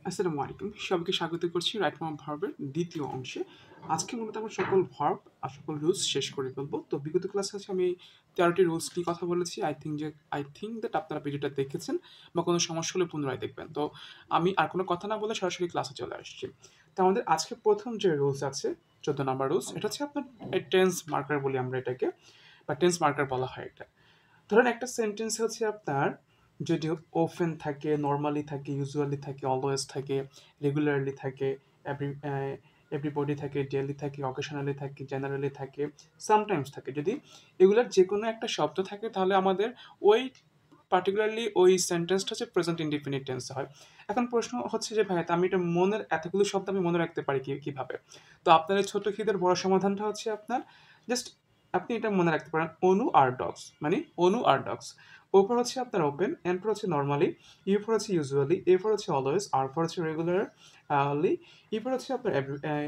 আসসালামু আলাইকুম। সবাইকে স্বাগত করছি রাইট ফর্ম ভার্বের দ্বিতীয় অংশে। আজকে মূলত আমরা সকল ভার্ব আর সকল রুলস শেষ করে ফেলবো। তো বিগত ক্লাসে আছে আমি 13টি রুলস নিয়ে কথা বলেছি। আই থিংক দ্যাট আপনারা ভিডিওটা দেখেছেন বা কোনো সমস্যা হলে পুনরায় দেখবেন। তো আমি আর কোনো কথা না বলে সরাসরি ক্লাসে চলে আসছি। তো আমাদের আজকে প্রথম যে রুলস আছে 14 নাম্বার রুলস, এটা হচ্ছে আপনার টেন্স মার্কার বলি আমরা এটাকে, বা টেন্স মার্কার বলা হয় এটা। ধরেন একটা সেন্টেন্স হচ্ছে আপনার যদি ওফেন থাকে, নর্মালি থাকে, ইউজুয়ালি থাকে, অলওয়েজ থাকে, রেগুলারলি থাকে, এভরিবডি থাকে, ডেলি থাকে, অকেশনালি থাকে, জেনারেলি থাকে, সামটাইমস থাকে। যদি এগুলার যে কোনো একটা শব্দ থাকে তাহলে আমাদের ওই পার্টিকুলারলি ওই সেন্টেন্সটা হচ্ছে প্রেজেন্ট ইনডিফিনিট টেন্সে হয়। এখন প্রশ্ন হচ্ছে যে ভাই আমি এটা মনের এতগুলো শব্দ আমি মনে রাখতে পারি কিভাবে? তো আপনার এই ছোট খিদের বড় সমাধানটা হচ্ছে আপনার জাস্ট আপনি এটা মনে রাখতে পারেন অনু আর ডগস, মানে অনু আর ডগস। ওপর হচ্ছে আপনার ওপেন, এন ফর হচ্ছে নর্মালি, ইউ ফর হচ্ছে ইউজুয়ালি, এ ফর হচ্ছে অলওয়েজ, আর ফর হচ্ছে রেগুলারলি, ই ফর হচ্ছে আপনার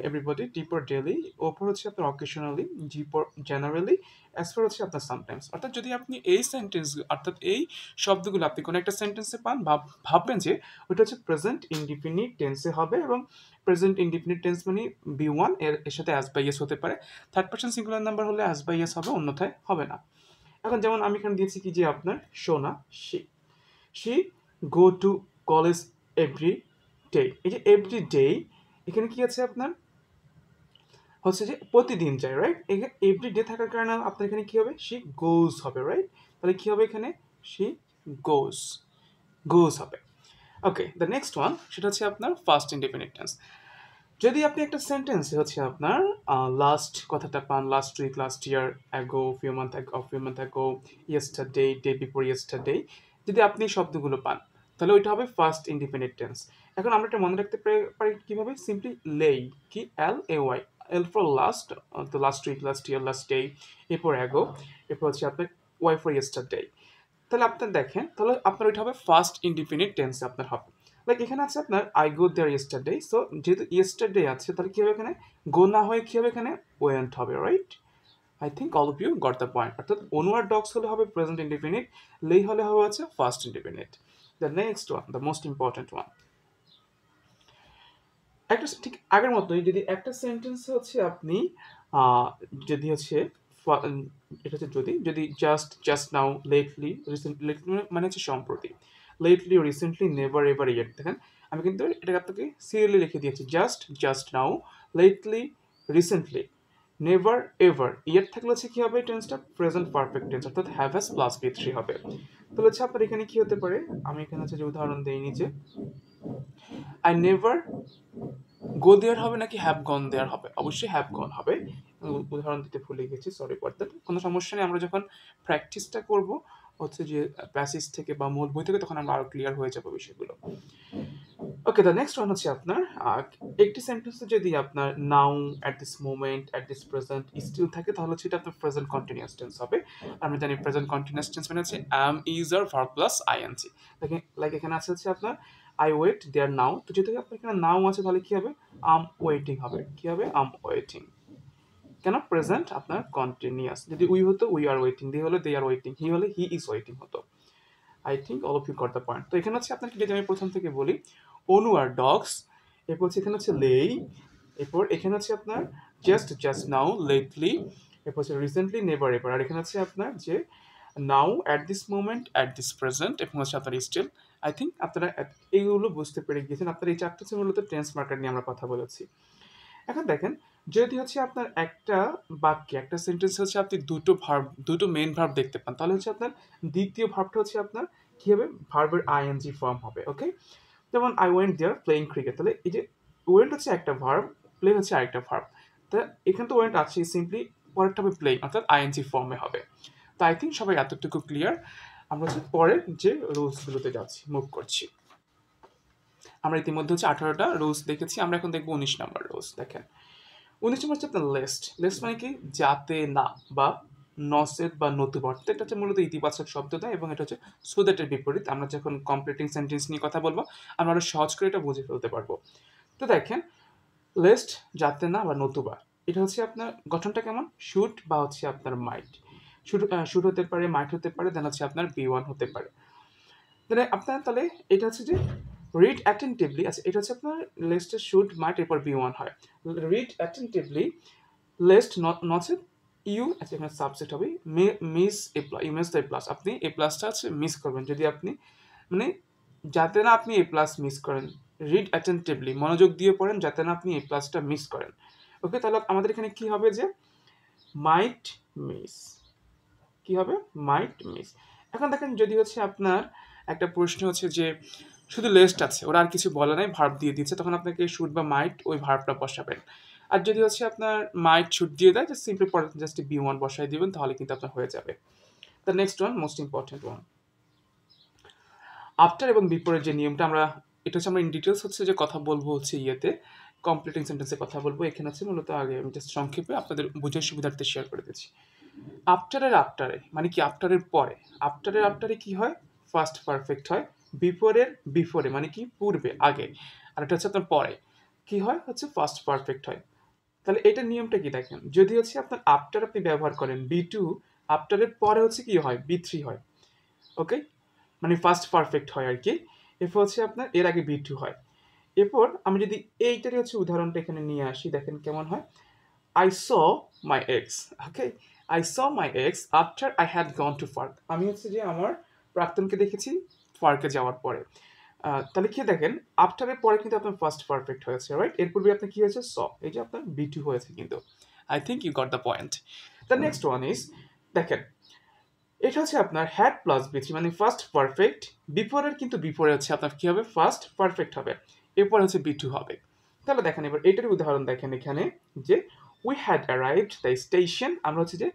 everybody, T for daily, O for হচ্ছে আপনার occasionally, G for generally, S for হচ্ছে আপনার সামটাইমস। অর্থাৎ যদি আপনি এই সেন্টেন্স অর্থাৎ এই শব্দগুলো আপনি কোনো একটা সেন্টেন্সে পান, ভাববেন যে ওটা হচ্ছে প্রেজেন্ট ইনডিফিনিট টেন্সে হবে, এবং প্রেজেন্ট ইনডিফিনিট টেন্স মানে বি ওয়ান এর সাথে অ্যাজ বাই এস হতে পারে। থার্ড পার্সন সিঙ্গুলার নাম্বার হলে অ্যাজ বাই এস হবে, অন্যথায় হবে না। এখন যেমন আমি এখানে দিয়েছি কি যে আপনার সোনা, she go to college every day. এই যে এভরি ডে এখানে কি আছে আপনার হচ্ছে যে প্রতিদিন যায়, রাইট? এভরি ডে থাকার কারণে আপনার এখানে কি হবে, শি গোজ হবে, রাইট? তাহলে কি হবে এখানে, শি গোজ গোজ হবে। ওকে, দ্য নেক্সট ওয়ান সেটা হচ্ছে আপনার ফার্স্ট ইনডিফিনিট টেন্স। যদি আপনি একটা সেন্টেন্সে হচ্ছে আপনার লাস্ট কথাটা পান, last week, last year, ago, few month ago, yesterday, day before yesterday, যদি আপনি শব্দগুলো পান তাহলে ওইটা হবে ফার্স্ট ইনডিফিনিট টেন্স। এখন আমরা এটা মনে রাখতে পারি কিভাবে, সিম্পলি লেই, কি L A Y, L for last, তো last week, last year, last day, এরপর অ্যাগো, এরপর হচ্ছে আপনার ওয়াই ফর ইয়েস্টারডে। তাহলে আপনার দেখেন, তাহলে আপনার ওইটা হবে ফার্স্ট ইনডিফিনিট টেন্স আপনার হবে। লাইক এখানে আছে আপনার I go there yesterday, so যেহেতু ইয়েস্টারডে আছে তাহলে কি হবে এখানে, গো না হয়ে কি হবে এখানে, ওয়েন্ট হবে, right? I think all of you got the point. অর্থাৎ অনু আর ডগস হলে হবে প্রেজেন্ট ইনডিফিনিট, লেই হলে হবে হচ্ছে first indefinite. The next one, the most important one, একটা ঠিক আগের মতোই যদি একটা সেন্টেন্স হচ্ছে আপনি যদি হচ্ছে এটা হচ্ছে যদি যদি জাস্ট নাও, লেটলি, রিসেন্টলি, মানে হচ্ছে সম্প্রতি, lately, recently, never, ever, yet. দেখেন আমি কিন্তু এটা আপনাকে সিরিয়ালি লিখে দিয়েছি, just now, lately, recently, never, ever, yet থাকলে হচ্ছে কি হবে, টেন্সটা প্রেজেন্ট পারফেক্ট টেন্স, অর্থাৎ have has plus V three হবে। তাহলে হচ্ছে আপনার এখানে কি হতে পারে, আমি এখানে হচ্ছে যে উদাহরণ দিই নিচে, আই নেভার গো দেয়ার হবে নাকি হ্যাভ গন দেয়ার হবে, অবশ্যই হ্যাভ গন হবে। উদাহরণ দিতে ভুলে গেছি, সরি ফর দ্যাট, কোনো সমস্যা নেই। আমরা যখন প্র্যাকটিসটা করব হচ্ছে যে প্যাসেজ থেকে বা মূল বই থেকে, তখন আমরা আরো ক্লিয়ার হয়ে যাবো বিষয়গুলো। ওকে, দ্য নেক্সট ওয়ান হচ্ছে আপনার একটি সেন্টেন্সে যদি আপনার now, at this moment, at this present still থাকে তাহলে হচ্ছে এটা আপনার প্রেজেন্ট কন্টিনিউয়াস টেন্স হবে। আমরা জানি প্রেজেন্ট কন্টিনিউয়াস টেন্স মানে হচ্ছে অ্যাম, ইজ আর ভার্ব প্লাস আইএনজি। লাইক এখানে আছে হচ্ছে আপনার আই ওয়েট দেয়ার নাও, তো যেহেতু আপনার এখানে নাও আছে তাহলে কি হবে, আম ওয়েটিং হবে। কি হবে, আম ওয়েটিং। কেন, প্রেজেন্ট আপনার কন্টিনিউয়াস। যদি উই হতো উই আর ওয়েটিং, দে হলে দে আর ওয়েটিং, হি হলে হি ইজ ওয়েটিং হতো। I think all of you got the point. তো এখানে হচ্ছে আপনার যদি আমি প্রথম থেকে বলি, অনু আর ডগস, এরপর হচ্ছে এখানে হচ্ছে লেই, এরপর এখানে হচ্ছে আপনার জাস্ট নাও, লেটলি, এরপর হচ্ছে রিসেন্টলি, নেভার, এভার, আর এখানে হচ্ছে আপনার যে now, at this moment, at this present, এবং হচ্ছে আপনার স্টিল। আই থিঙ্ক আপনারা এইগুলো বুঝতে পেরে গিয়েছেন। আপনার এই চারটা হচ্ছে মূলত টেন্স মার্কার নিয়ে আমরা কথা বলেছি। এখন দেখেন, যদি হচ্ছে আপনার একটা বাক্যে, একটা সেন্টেন্স হচ্ছে আপনি দুটো মেইন ভার্ব দেখতে পান, তাহলে হচ্ছে আপনার দ্বিতীয় ভার্বটা হচ্ছে আপনার কি হবে, ভার্বের আইএনজি ফর্ম হবে। ওকে, যেমন I went there playing cricket, তাহলে এই যে ওয়েন্ট হচ্ছে একটা ভার্ব, প্লে হচ্ছে আরেকটা ভার্ব। তা এখানে তো ওয়েন্ট আছে, সিম্পলি পরেরটা হবে প্লেইং, অর্থাৎ আইএনজি ফর্মে হবে। তো আই থিঙ্ক সবাই এতটুকু ক্লিয়ার। আমরা হচ্ছে পরের যে রুলসগুলোতে যাচ্ছি, মুভ করছি। আমরা ইতিমধ্যে হচ্ছে 18টা রুলস দেখেছি, আমরা এখন দেখবো 19 নাম্বার রুলস। দেখেন 19 নম্বর হচ্ছে আপনার লেস্ট মানে কি, যাতে না, বা নসেট বা নতুবা, অর্থাৎ এটা হচ্ছে মূলত ইতিবাচক শব্দ দেয়, এবং এটা হচ্ছে সো দ্যাটের বিপরীত। আমরা যখন কমপ্লিটিং সেন্টেন্স নিয়ে কথা বলবো আমরা আরো সহজ করে এটা বুঝে ফেলতে পারবো। তো দেখেন, লেস্ট, যাতে না বা নতুবা, এটা হচ্ছে আপনার গঠনটা কেমন, শুড বা হচ্ছে আপনার মাইট। শুড হতে পারে, মাইট হতে পারে, দেন হচ্ছে আপনার বি ওয়ান হতে পারে। তাহলে আপনার, তাহলে এটা হচ্ছে যে রিড অ্যাটেন্টিভলি, আচ্ছা এটা হচ্ছে আপনার লেস্টে শুড মাইট এরপর বি ওয়ান হয়। Read attentively lest not you, আচ্ছা এখানে সাবজেক্ট হবে miss A plus, you miss the A plus, আপনি এ প্লাসটা হচ্ছে মিস করবেন যদি আপনি মানে যাতে না আপনি এ প্লাস মিস করেন। রিড অ্যাটেন্টিভলি, মনোযোগ দিয়ে পড়েন যাতে না আপনি এ প্লাসটা মিস করেন। ওকে, তাহলে আমাদের এখানে কি হবে যে মাইট মিস, কি হবে মাইট মিস। এখন দেখেন যদি হচ্ছে আপনার একটা প্রশ্ন হচ্ছে যে শুধু লেস্ট আছে, ওরা আর কিছু বলে নাই, ভার্ব দিয়ে দিচ্ছে, তখন আপনাকে শুড বা মাইট ওই ভার্বটা বসাবেন। আর যদি হচ্ছে আপনার মাইট শুড দিয়ে দেয়, জাস্ট সিম্পলি পরে জাস্ট বি ওয়ান বসাই দিবেন, তাহলে কিন্তু আপনার হয়ে যাবে। The next one most important one, after এবং বিফোরের যে নিয়মটা আমরা, এটা হচ্ছে আমরা ইন ডিটেলস হচ্ছে যে কথা বলবো হচ্ছে ইয়েতে কমপ্লিটিং সেন্টেন্সে কথা বলবো। এখানে হচ্ছে মূলত আগে আমি জাস্ট সংক্ষেপে আপনাদের বুঝার সুবিধার্থে শেয়ার করে দিচ্ছি। আফটারে মানে কি আফটারের পরে, আফটারে কি হয় ফার্স্ট পারফেক্ট হয়, বিফোরে মানে কি পূর্বে আগে, আর এটা হচ্ছে আপনার পরে কি হয় হচ্ছে ফার্স্ট পারফেক্ট হয়। তাহলে এটা নিয়মটা কি দেখেন, যদি হচ্ছে আপনার আফটার আপনি ব্যবহার করেন বি টু, আফটারের পরে হচ্ছে কি হয় বি থ্রি হয়। ওকে, মানে ফার্স্ট পারফেক্ট হয় আর কি। এরপর হচ্ছে আপনার এর আগে বি টু হয়। এরপর আমি যদি এইটারই হচ্ছে উদাহরণটা এখানে নিয়ে আসি, দেখেন কেমন হয়। I saw my ex. Okay, I saw my ex after I had gone to Fark. আমি হচ্ছে যে আমার প্রাক্তনকে দেখেছি ফার্কে যাওয়ার পরে। তাহলে কি দেখেন আফটারের পরে কিন্তু আপনার ফার্স্ট পারফেক্ট হয়েছে, রাইট? এর পূর্বে আপনি কি হয়েছে স, এই যে আপনার বি টু হয়েছে কিন্তু। I think you got the point. The next one is, দেখেন এটা হচ্ছে আপনার হ্যাড প্লাস বি থ্রি মানে ফার্স্ট পারফেক্ট, বিফোরের কিন্তু বিফোরে হচ্ছে আপনার কি হবে ফার্স্ট পারফেক্ট হবে, এরপর হচ্ছে বি টু হবে। তাহলে দেখেন এবার এটার উদাহরণ দেখেন এখানে যে we had arrived the station, আমরা হচ্ছে যে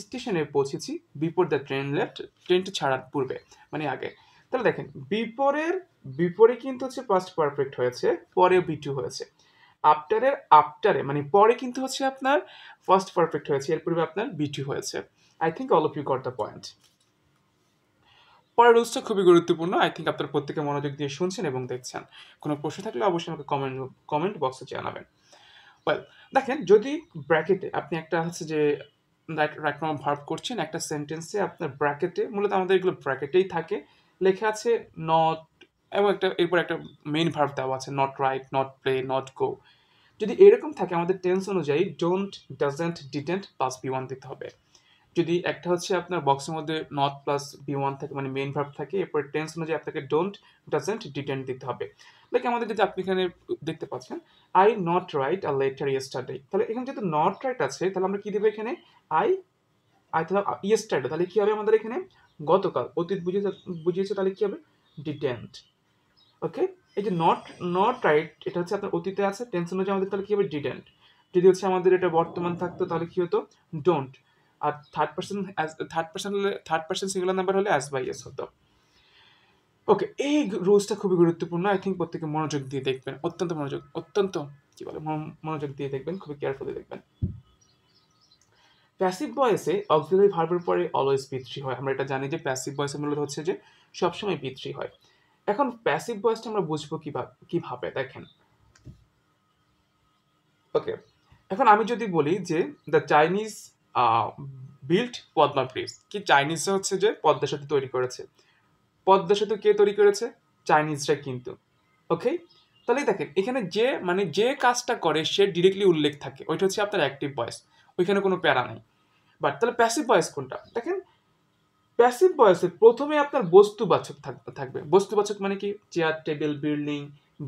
স্টেশনে পৌঁছেছি বিফোর দ্য ট্রেন লেফট, ট্রেনটি ছাড়ার পূর্বে মানে আগে। তাহলে দেখেন বিপরে কিন্তু হচ্ছে ফার্স্ট পারফেক্ট হয়েছে, পরে বি টু হয়েছে। আফটারে মানে পরে কিন্তু হচ্ছে আপনার ফার্স্ট পারফেক্ট হয়েছে, এর পূর্বে আপনার বি টু হয়েছে। I think all of you got the point. পরের রুলসটা খুবই গুরুত্বপূর্ণ, আই থিঙ্ক আপনারা প্রত্যেকে মনোযোগ দিয়ে শুনছেন এবং দেখছেন। কোনো প্রশ্ন থাকলে অবশ্যই আমাকে কমেন্ট বক্সে জানাবেন। ওয়েল, দেখেন যদি ব্র্যাকেটে আপনি একটা হচ্ছে যে রাইট ফর্ম ভার্ব করছেন একটা সেন্টেন্সে, আপনার ব্র্যাকেটে মূলত আমাদের এগুলো ব্র্যাকেটেই থাকে, লেখা আছে নট এবং একটা এরপর একটা মেইন ভার্ব দেওয়া আছে not write, not play, not go. যদি এরকম থাকে আমাদের টেন্স অনুযায়ী don't, doesn't, didn't plus V one দিতে হবে। যদি একটা হচ্ছে আপনার বক্সের মধ্যে নট প্লাস বি ওয়ান থাকে মানে মেইন ভার্ব থাকে, এরপর টেন্স অনুযায়ী আপনাকে ডোন্ট, ডাজেন্ট, ডিডেন্ট দিতে হবে। লাইক আমাদের যদি আপনি এখানে দেখতে পাচ্ছেন I not write a letter yesterday, তাহলে এখানে যেহেতু নট রাইট আছে তাহলে আমরা কি দেবো এখানে আই আই তাহলে ইয়েস্টারডে, তাহলে কি হবে আমাদের এখানে গতকাল, অতীত বুঝিয়েছে তাহলে কি হবে ডিডেন্ট। ওকে, এই যে নট রাইট এটা হচ্ছে আপনার অতীতে আছে, টেন্স অনুযায়ী আমাদের তাহলে কি হবে ডিডেন্ট। যদি হচ্ছে আমাদের এটা বর্তমান থাকতো তাহলে কি হতো ডোন্ট, আর থার্ড পার্সন সিঙ্গুলার নাম্বার হলে অ্যাজ বাই এস হতো। ওকে, এই রুলসটা খুবই গুরুত্বপূর্ণ, আই থিঙ্ক প্রত্যেকে মনোযোগ দিয়ে দেখবেন, অত্যন্ত কি বলে মনোযোগ দিয়ে দেখবেন, খুবই কেয়ারফুলি দেখবেন। প্যাসিভ ভয়েসে অক্সিলারি ভার্বের পরে অলওয়েজ বি থ্রি হয়, আমরা এটা জানি যে প্যাসিভ ভয়েসে মূলত হচ্ছে যে সবসময় বি থ্রি হয়। এখন প্যাসিভ ভয়েসটা আমরা বুঝবো কিভাবে দেখেন। ওকে, এখন আমি যদি বলি যে the Chinese built Padma bridge, কি চাইনিজরা হচ্ছে যে পদ্মা সেতু তৈরি করেছে, পদ্মা সেতু কে তৈরি করেছে চাইনিজরা কিন্তু। ওকে, তাহলে দেখেন এখানে যে কাজটা করে সে ডিরেক্টলি উল্লেখ থাকে, ওইটা হচ্ছে আপনার অ্যাক্টিভ ভয়েস, ওইখানে কোনো প্যারা নেই। বাট তাহলে প্যাসিভ ভয়েস কোনটা দেখেন, প্যাসিভ ভয়েসে প্রথমে আপনার বস্তুবাচক থাকবে। বস্তুবাচক মানে কি chair, table, building,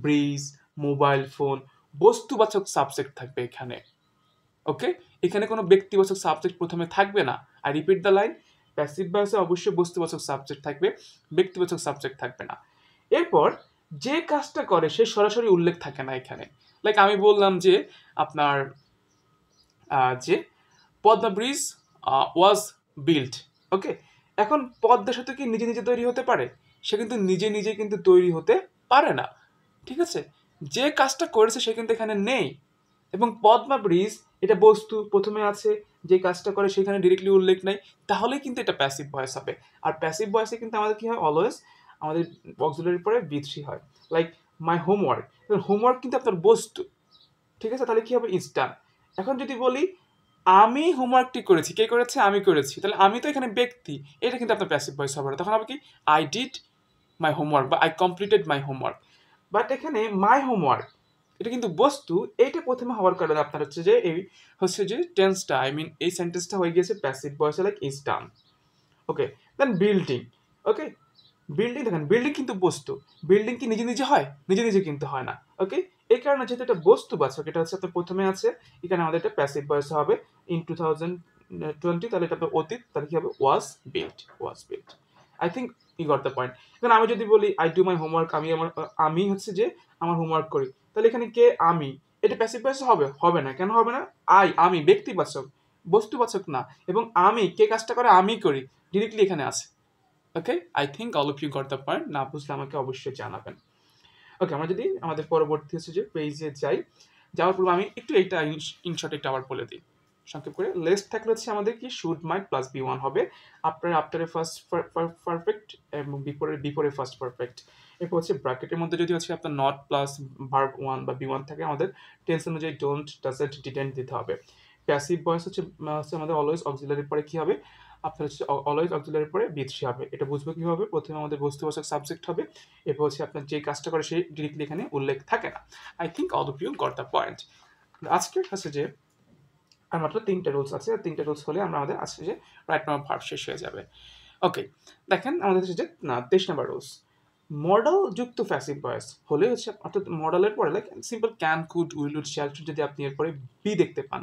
bridge, mobile phone, বস্তুবাচক সাবজেক্ট থাকবে এখানে। ওকে, এখানে কোনো ব্যক্তিবাচক সাবজেক্ট প্রথমে থাকবে না। I repeat the line, passive ভয়েসে অবশ্যই বস্তুবাচক সাবজেক্ট থাকবে, ব্যক্তিবাচক সাবজেক্ট থাকবে না। এরপর যে কাজটা করে সে সরাসরি উল্লেখ থাকে না এখানে। লাইক আমি বললাম যে আপনার যে পদ্মা ব্রিজ ওয়াজ বিল্ট। ওকে, এখন পদ্মা সেতু কি নিজে নিজে তৈরি হতে পারে? সে কিন্তু নিজে কিন্তু তৈরি হতে পারে না, ঠিক আছে? যে কাজটা করেছে সে কিন্তু এখানে নেই। এবং পদ্মা ব্রিজ এটা বস্তু প্রথমে আছে, যে কাজটা করে সেখানে ডিরেক্টলি উল্লেখ নাই, তাহলে কিন্তু এটা প্যাসিভ ভয়েস হবে। আর প্যাসিভ ভয়েসে কিন্তু আমাদের কি হয় অলওয়েজ আমাদের অক্সিলারির পরে বি থ্রি হয়। লাইক মাই হোমওয়ার্ক, হোমওয়ার্ক কিন্তু আপনার বস্তু, ঠিক আছে? তাহলে কি হবে ইনস্টান্ট। এখন যদি বলি আমি হোমওয়ার্কটি করেছি, কে করেছে? আমি করেছি, তাহলে আমি তো এখানে ব্যক্তি, এটা কিন্তু আপনার প্যাসিভ ভয়েস হবে না, তখন হবে কি আই ডিড মাই হোমওয়ার্ক বা I completed my homework. But এখানে মাই হোমওয়ার্ক এটা কিন্তু বস্তু, এইটা প্রথমে হওয়ার কারণে আপনার হচ্ছে যে এই হচ্ছে যে টেন্সটা এই সেন্টেন্সটা হয়ে গিয়েছে প্যাসিভ ভয়েসে like is done. Okay, then building. Okay, building দেখেন, বিল্ডিং কিন্তু বস্তু, বিল্ডিং কি নিজে নিজে হয়? নিজে নিজে কিন্তু হয় না। ওকে, এই কারণে যেহেতু এটা বস্তুবাচক, এটা হচ্ছে আপনার প্রথমে আছে, এখানে আমাদের এটা প্যাসিভ ভয়েস হবে ইন 2020, তাহলে এটা আপনার অতীত, তাহলে কি হবে was built, was built. I think E goat the point. এখন আমি যদি বলি আই ডু মাই হোমওয়ার্ক, আমি হচ্ছে যে আমার হোমওয়ার্ক করি, তাহলে এখানে কে? আমি। এটা প্যাসিভ ভয়েস হবে? হবে না। কেন হবে না? আমি ব্যক্তিবাচক, বস্তুবাচক না। এবং আমি কে কাজটা করে? আমি করি, ডিরেক্টলি এখানে আছে। Okay, I think all of you got the point. না বুঝলে আমাকে অবশ্যই জানাবেন। ওকে, আমরা যদি আমাদের পরবর্তী হচ্ছে যে পেজে যাই, যাওয়ার পূর্বে আমি একটু এইটা ইনশর্ট একটা আবার বলে দিই সংক্ষেপ করে। লেস থাকলে হচ্ছে আমাদের কি should might plus V one হবে, আফটারে ফার্স্ট পারফেক্ট এবং বিফোরে ফার্স্ট পারফেক্ট। এরপর হচ্ছে ব্র্যাকেটের মধ্যে যদি হচ্ছে আপনার নট প্লাস ভার্ব ওয়ান বা বি ওয়ান থাকে, আমাদের টেন্স অনুযায়ী ডোন্ট, ডাজন্ট, ডিডেন্ট দিতে হবে। প্যাসিভ ভয়েস হচ্ছে আমাদের অলওয়েজ অক্সিলারির পরে কি হবে? আপনার হচ্ছে অলওয়েজ অক্সিলারির পরে বি থ্রি হবে। এটা বুঝবো কিভাবে? প্রথমে আমাদের বস্তুবাচক সাবজেক্ট হবে, এরপর হচ্ছে আপনার যে কাজটা করে সেই ডিরেক্টলি এখানে উল্লেখ থাকে না। I think all of you got the point. আজকের কাছে যে আর মাত্র 3টা রুলস আছে, 3টা রুলস হলে আমাদের আজকে যে রাইট নাম্বার ভার্ব শেষ হয়ে যাবে। ওকে, দেখেন আমাদের হচ্ছে যে 23 নাম্বার রুলস। মডেল যুক্ত প্যাসিভ ভয়েস হলে হচ্ছে, অর্থাৎ মডেলের পরে like simple can, could, will, would, shall, should যদি আপনি এরপরে বি দেখতে পান,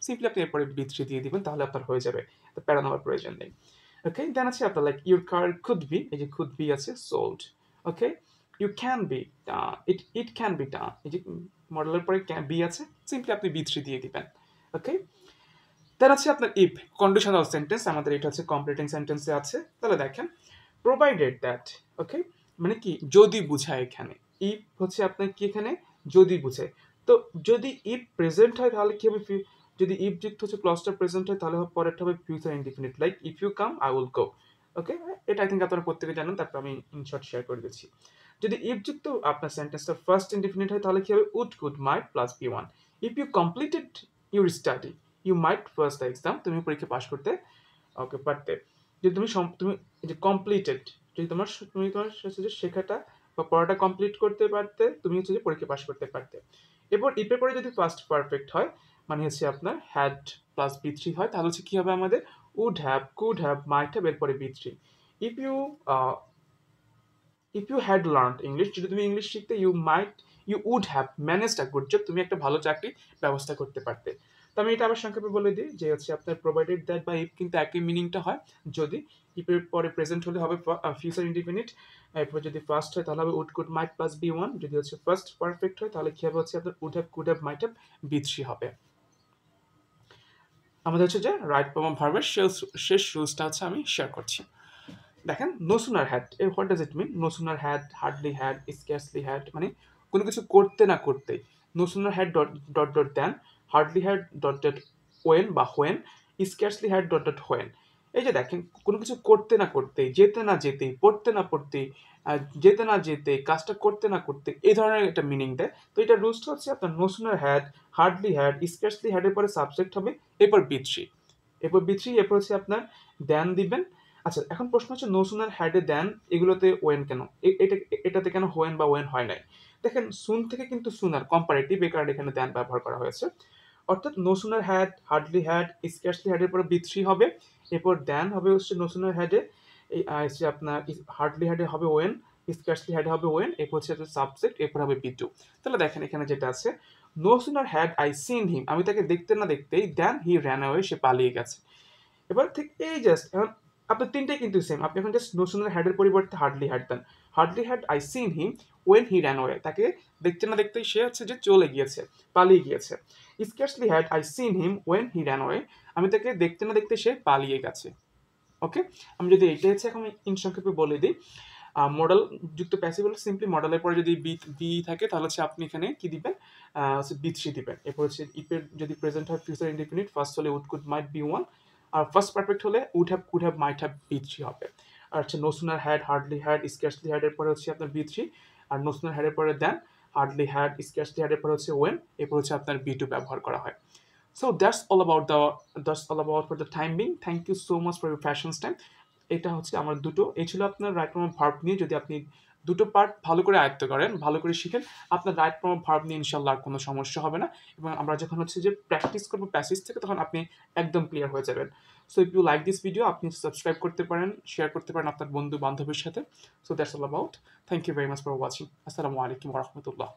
সিম্পলি আপনি এরপরে বি থ্রি দিয়ে দিবেন, তাহলে আপনার হয়ে যাবে, তো প্যারা নেওয়ার প্রয়োজন নেই। ওকে, দেন আছে আপনার like your car could be, এই যে কুড বি আছে sold. Okay, you can be, it can be done, এই যে মডেলের পরে বি আছে, সিম্পলি আপনি বি থ্রি দিয়ে দিবেন। ওকে, দেন আছে আপনার ইফ কন্ডিশনাল সেন্টেন্স, আমাদের এটা হচ্ছে কমপ্লিটিং সেন্টেন্সে আছে। তাহলে দেখেন, প্রোভাইডেড দ্যাট, ওকে, মানে কি যদি বুঝায়, এখানে ইফ হচ্ছে আপনার কি, এখানে যদি বুঝায়। তো যদি ইফ প্রেজেন্ট হয় তাহলে কি হবে? যদি ইফ যুক্ত হচ্ছে ক্লজটা প্রেজেন্ট হয়, তাহলে পরেরটা হবে future indefinite, like if you come I will go. Okay, এটা আই থিঙ্ক আপনারা প্রত্যেকে জানেন, তারপর আমি ইনশর্ট শেয়ার করে দিচ্ছি। যদি ইফ যুক্ত আপনার সেন্টেন্সটা ফার্স্ট ইনডিফিনিট হয়, তাহলে কি হবে? Would, could, might plus V one. If you completed your study, you might first the exam, তুমি পরীক্ষা পাস করতে ওকে পারতে। যদি তুমি তুমি যে কমপ্লিটেড, যদি তুমি তোমার হচ্ছে যে শেখাটা বা পড়াটা কমপ্লিট করতে পারতে, তুমি হচ্ছে যে পরীক্ষা পাস করতে পারতে। এরপর ইফের পরে যদি ফার্স্ট পারফেক্ট হয়, মানে হচ্ছে আপনার হ্যাড প্লাস বি থ্রি হয়, তাহলে হচ্ছে কি হবে আমাদের? Would have, could have, might have, এরপরে B three. If you if you had learn English, যদি তুমি ইংলিশ শিখতে, you would have managed a good job, তুমি একটা ভালো চাকরি ব্যবস্থা করতে পারতে। তো আমি এটা আবার সংক্ষেপে বলে দিই যে হচ্ছে আপনার প্রোভাইডেড দ্যাট বা ইফ কিন্তু একই মিনিংটা হয়। যদি ইফের পরে প্রেজেন্ট হলে হবে ফিউচার ইনডিফিনিট, এরপর যদি ফার্স্ট হয় তাহলে হবে would, could, might plus V one. যদি হচ্ছে ফার্স্ট পারফেক্ট হয় তাহলে কি হবে? হচ্ছে আপনার would have, could have, might have, B three হবে। আমাদের হচ্ছে যে রাইট ফর্ম অফ ভার্বের শেষ রুলসটা হচ্ছে আমি শেয়ার করছি। দেখেন, no sooner had, what does it mean? No sooner had, hardly had, scarcely had, মানে কোনো কিছু করতে না করতে। No sooner had dot dot dot then, hardly had dot dot when বা when, scarcely had dot dot when. এই যে দেখেন, কোনো কিছু করতে না করতে, যেতে না যেতে, পড়তে না পড়তে, যেতে না যেতে, কাজটা করতে না করতে, এই ধরনের একটা মিনিং দেয়। তো এটা রুলসটা হচ্ছে আপনার no sooner had, hardly had, scarcely হ্যাডের পরে সাবজেক্ট হবে, এরপর বি থ্রি, এরপর বি থ্রি, এরপর হচ্ছে আপনার দেন দিবেন। আচ্ছা, এখন প্রশ্ন হচ্ছে নো সুনার হ্যাডে দেন, এগুলোতে ওয়েন কেন? এটাতে কেন হোয়েন বা ওয়েন হয় নাই? দেখেন, সুন থেকে কিন্তু সুনার কম্পারেটিভ, এই কারণে এখানে দেন ব্যবহার করা হয়েছে। অর্থাৎ no sooner had, hardly had, scarcely হ্যাডের পরে বি থ্রি হবে, এরপর দেন হবে হচ্ছে নো সুনার হ্যাডে, এই হচ্ছে আপনার হার্ডলি হ্যাডে হবে ওয়েন, স্কার্সলি হ্যাডে হবে ওয়েন, এরপর হচ্ছে সাবজেক্ট, এরপর হবে বি টু। তাহলে দেখেন এখানে যেটা আছে, no sooner had I seen him, আমি তাকে দেখতে না দেখতেই, দেন হি র্যান অ্যাওয়ে, সে পালিয়ে গেছে। এবার ঠিক এই জাস্ট এখন আপনার তিনটাই কিন্তু সেম, আপনি এখন জাস্ট নো সুনার হ্যাডের পরিবর্তে হার্ডলি হ্যাড দেন। Hardly had I seen him when he ran away, তাকে দেখতে না দেখতেই সে হচ্ছে যে চলে গিয়েছে, পালিয়ে গিয়েছে। Scarcely had I seen him when he ran away, আমি তাকে দেখতে না দেখতে সে পালিয়ে গেছে। ওকে, আমি যদি এইটা হচ্ছে এখন ইন সংক্ষেপে বলে দিই, মডেল যুক্ত প্যাসিভ হলে সিম্পলি মডেলের পরে যদি বি থাকে, তাহলে হচ্ছে আপনি এখানে কি দিবেন? বি থ্রি দিবেন। এরপর হচ্ছে ইফের যদি প্রেজেন্ট হয় ফিউচার ইনডিফিনিট, ফার্স্ট হলে would, could, might, B one, আর ফার্স্ট পারফেক্ট হলে would have, could have, might have, B three হবে। আর হচ্ছে no sooner had, hardly had, scarcely হ্যাডের পরে হচ্ছে আপনার বি থ্রি, আর নো সুনার হ্যাডের পরে দেন, হার্ডলি হ্যাড, স্কার্সলি হ্যাডের পরে হচ্ছে ওয়েন, এরপর হচ্ছে আপনার বি টু ব্যবহার করা হয়। So that's all about for the time being. Thank you so much for your patience time. এটা হচ্ছে আমার দুটো, এই ছিল আপনার রাইট ফর্ম ভার্ব নিয়ে। যদি আপনি দুটো পার্ট ভালো করে আয়ত্ত করেন, ভালো করে শিখেন, আপনার রাইট ফর্ম অফ ভার্ব নিয়ে ইনশাল্লাহ আর কোনো সমস্যা হবে না। এবং আমরা যখন হচ্ছে যে প্র্যাকটিস করবো প্যাসেজ থেকে, তখন আপনি একদম ক্লিয়ার হয়ে যাবেন। So if you like this video, আপনি সাবস্ক্রাইব করতে পারেন, শেয়ার করতে পারেন আপনার বন্ধু বান্ধবের সাথে। So that's all about. Thank you very much for watching. আসসালামু আলাইকুম ওয়া রাহমাতুল্লাহ।